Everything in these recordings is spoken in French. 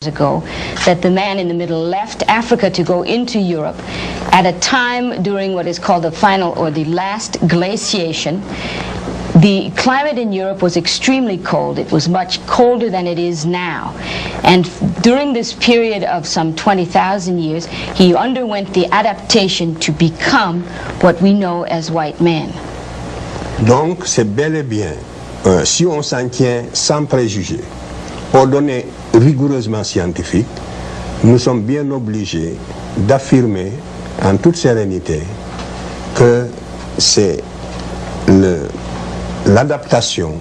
ago, that the man in the middle left Africa to go into Europe at a time during what is called the final or the last glaciation. The climate in Europe was extremely cold. It was much colder than it is now. And during this period of some 20,000 years, he underwent the adaptation to become what we know as white men. Donc, c'est bel et bien, si on s'en tient sans préjugés, aux données rigoureusement scientifiques, nous sommes bien obligés d'affirmer en toute sérénité que c'est l'adaptation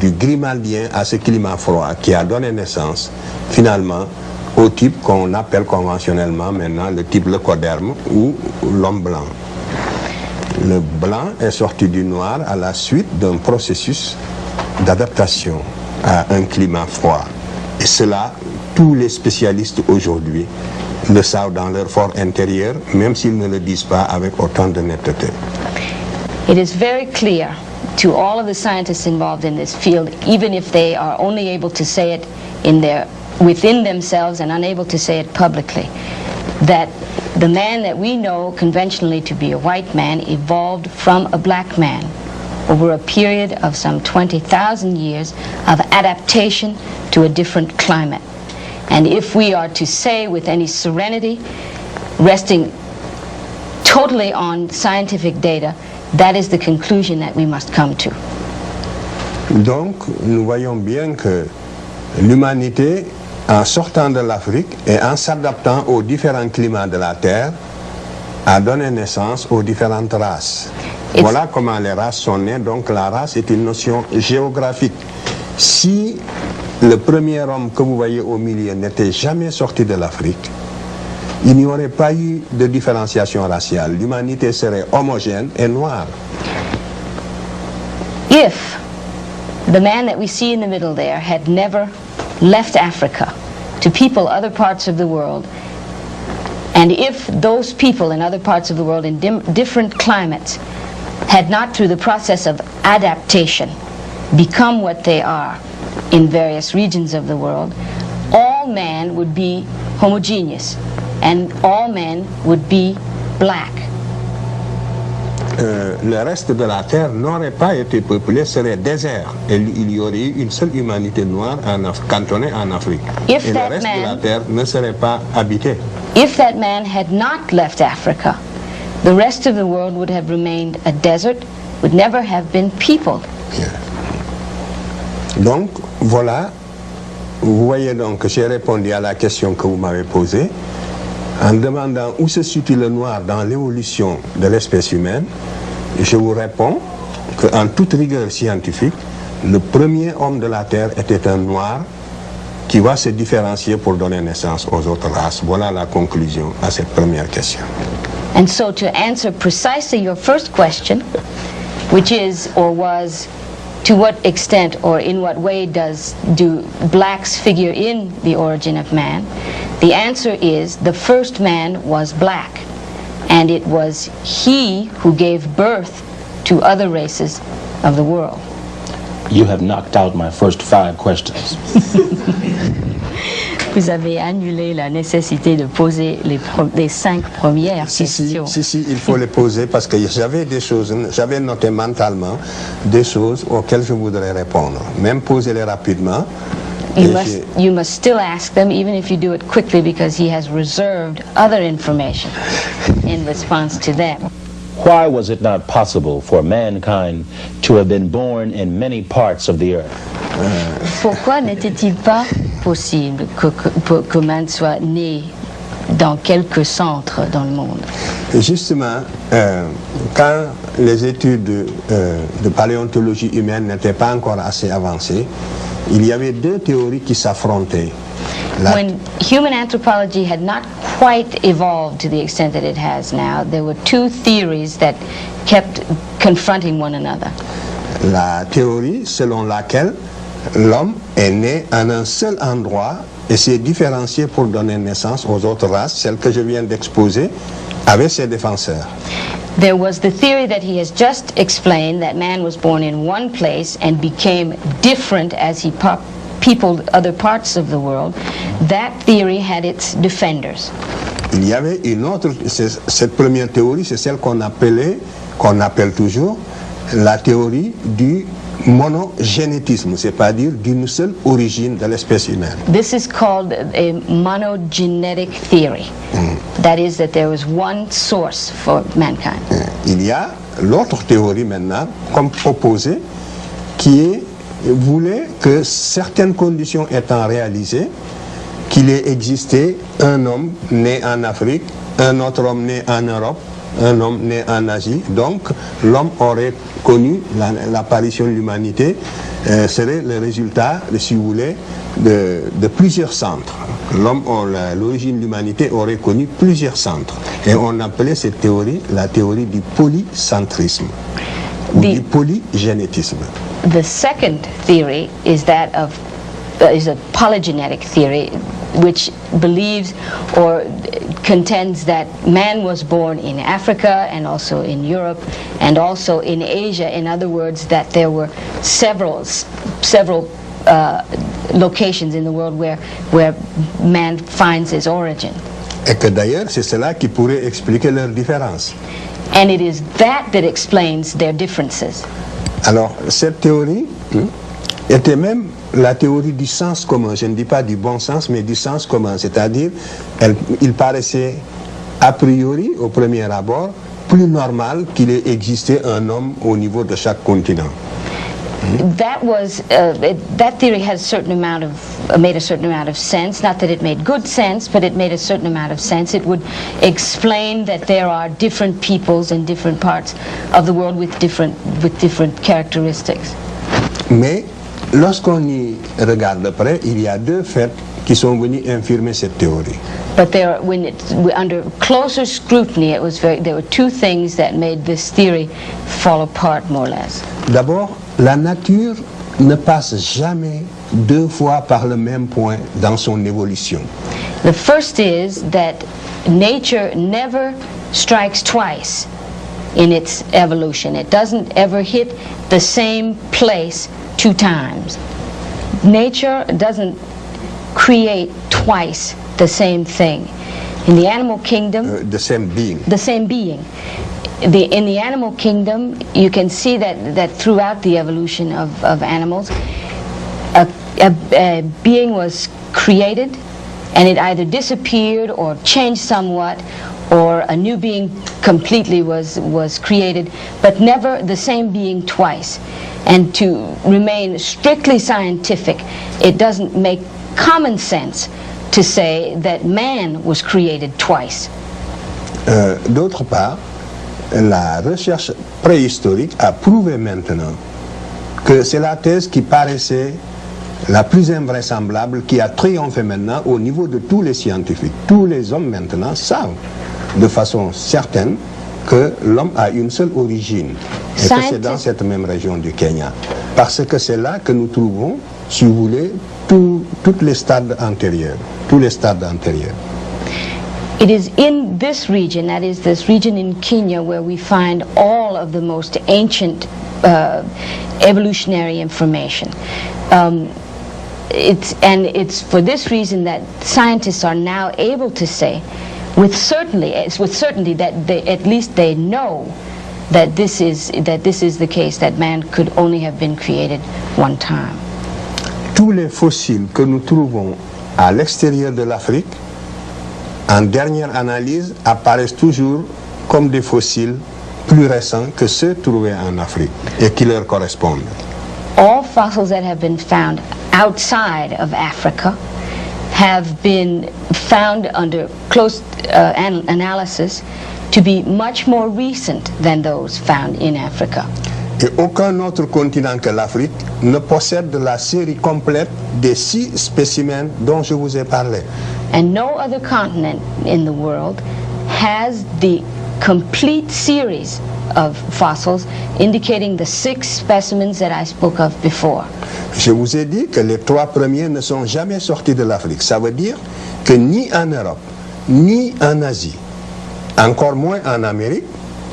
du Grimaldien à ce climat froid qui a donné naissance finalement au type qu'on appelle conventionnellement maintenant le type leucoderme ou l'homme blanc. Le blanc est sorti du noir à la suite d'un processus d'adaptation à un climat froid. Et cela, tous les spécialistes aujourd'hui le savent dans leur fort intérieur, même s'ils ne le disent pas avec autant de netteté. It is very clear to all of the scientists involved in this field, even if they are only able to say it within themselves and unable to say it publicly, that the man that we know conventionally to be a white man evolved from a black man over a period of some 20,000 years of adaptation to a different climate. And if we are to say with any serenity, resting totally on scientific data, that is the conclusion that we must come to. Donc, nous voyons bien que l'humanité, en sortant de l'Afrique et en s'adaptant aux différents climats de la Terre, a donné naissance aux différentes races. Voilà comment les races sont nées. Donc la race est une notion géographique. Si le premier homme que vous voyez au milieu n'était jamais sorti de l'Afrique, il n'y aurait pas eu de différenciation raciale. L'humanité serait homogène et noire. If the man that we see in the middle there had never left Africa to people other parts of the world, and if those people in other parts of the world in different climates had not, through the process of adaptation, become what they are in various regions of the world, all men would be homogeneous and all men would be black. Le reste de la Terre n'aurait pas été peuplé, serait désert. Et il y aurait eu une seule humanité noire cantonnée en Afrique. Et le reste de la Terre ne serait pas habité. If that man had not left Africa, the rest of the world would have remained a desert, would never have been peopled. Yeah. Donc, voilà, vous voyez donc que j'ai répondu à la question que vous m'avez posée en demandant où se situe le noir dans l'évolution de l'espèce humaine. Je vous réponds qu'en toute rigueur scientifique, le premier homme de la Terre était un noir qui va se différencier pour donner naissance aux autres races. Voilà la conclusion à cette première question. And so to answer precisely your first question, which is or was, to what extent or in what way do blacks figure in the origin of man, the answer is the first man was black, and it was he who gave birth to other races of the world. You have knocked out my first 5 questions. Vous avez annulé la nécessité de poser les 5 premières questions. Si, il faut les poser parce que j'avais noté mentalement des choses auxquelles je voudrais répondre. Même poser-les rapidement. You must still ask them, even if you do it quickly, because he has reserved other information in response to them. Why was it not possible for mankind to have been born in many parts of the earth? Pourquoi n'était-il pas possible que man soit né dans quelques centres dans le monde? Justement, quand les études de paléontologie humaine n'étaient pas encore assez avancées, il y avait 2 théories qui s'affrontaient. When human anthropology had not quite evolved to the extent that it has now, there were 2 theories that kept confronting one another. La théorie selon laquelle l'homme est né en un seul endroit et s'est différencié pour donner naissance aux autres races, celle que je viens d'exposer, avec ses défenseurs. There was the theory that he has just explained, that man was born in one place and became different as he peopled other parts of the world, that theory had its defenders. Il y avait une autre, cette première théorie, c'est celle qu'on appelle toujours la théorie du monogénétisme, c'est-à-dire d'une seule origine de l'espèce humaine. This is called a monogenetic theory. That is, that there was one source for mankind. Il y a l'autre théorie maintenant, comme proposée, qui voulait que certaines conditions étant réalisées, qu'il ait existé un homme né en Afrique, un autre homme né en Europe, un homme né en Asie. Donc l'homme aurait connu l'apparition de l'humanité, serait le résultat, si vous voulez, de plusieurs centres. L'origine de l'humanité aurait connu plusieurs centres. Et on appelait cette théorie la théorie du polycentrisme, ou du polygénétisme. The second theory is that of is a polygenetic theory, which believes or contends that man was born in Africa and also in Europe and also in Asia. In other words, that there were several locations in the world where man finds his origin. Et que d'ailleurs, c'est cela qui pourrait expliquer leurs différences. And it is that explains their differences. Alors, cette théorie était même la théorie du sens commun. Je ne dis pas du bon sens, mais du sens commun. C'est-à-dire, il paraissait a priori, au premier abord, plus normal qu'il ait existé un homme au niveau de chaque continent. That theory has made a certain amount of sense. Not that it made good sense, but it made a certain amount of sense. It would explain that there are different peoples in different parts of the world with different characteristics. Mais lorsqu'on y regarde de près, il y a deux faits qui sont venus infirmer cette théorie. But under closer scrutiny, there were two things that made this theory fall apart more or less. D'abord, la nature ne passe jamais deux fois par le même point dans son évolution. The first is that nature never strikes twice in its evolution. It doesn't ever hit the same place two times. Nature doesn't create twice the same thing. In the animal kingdom, the same being. The same being. In the animal kingdom, you can see that throughout the evolution of animals, a being was created, and it either disappeared or changed somewhat, or a new being completely was created, but never the same being twice. And to remain strictly scientific, it doesn't make common sense to say that man was created twice. D'autre part, la recherche préhistorique a prouvé maintenant que c'est la thèse qui paraissait la plus invraisemblable, qui a triomphé maintenant au niveau de tous les scientifiques. Tous les hommes maintenant savent de façon certaine que l'homme a une seule origine, et que c'est dans cette même région du Kenya. Parce que c'est là que nous trouvons, si vous voulez, tous les stades antérieurs. Tous les stades antérieurs. It is in this region, that is this region in Kenya, where we find all of the most ancient evolutionary information. It's for this reason that scientists are now able to say with certainty that at least they know that this is the case, that man could only have been created one time. Tous les fossiles que nous trouvons à l'extérieur de l'Afrique, en dernière analyse, apparaissent toujours comme des fossiles plus récents que ceux trouvés en Afrique et qui leur correspondent. All fossils that have been found outside of Africa have been found under close analysis to be much more recent than those found in Africa. Et aucun autre continent que l'Afrique ne possède la série complète des 6 spécimens dont je vous ai parlé. And no other continent in the world has the complete series of fossils indicating the 6 specimens that I spoke of before. Je vous ai dit que les 3 premiers ne sont jamais sortis de l'Afrique. Ça veut dire que ni en Europe, ni en Asie, encore moins en Amérique,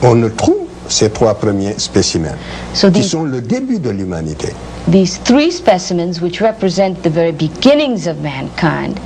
on ne trouve ces 3 premiers spécimens, So qui these, sont le début de l'humanité. these 3 specimens, which represent the very beginnings of mankind,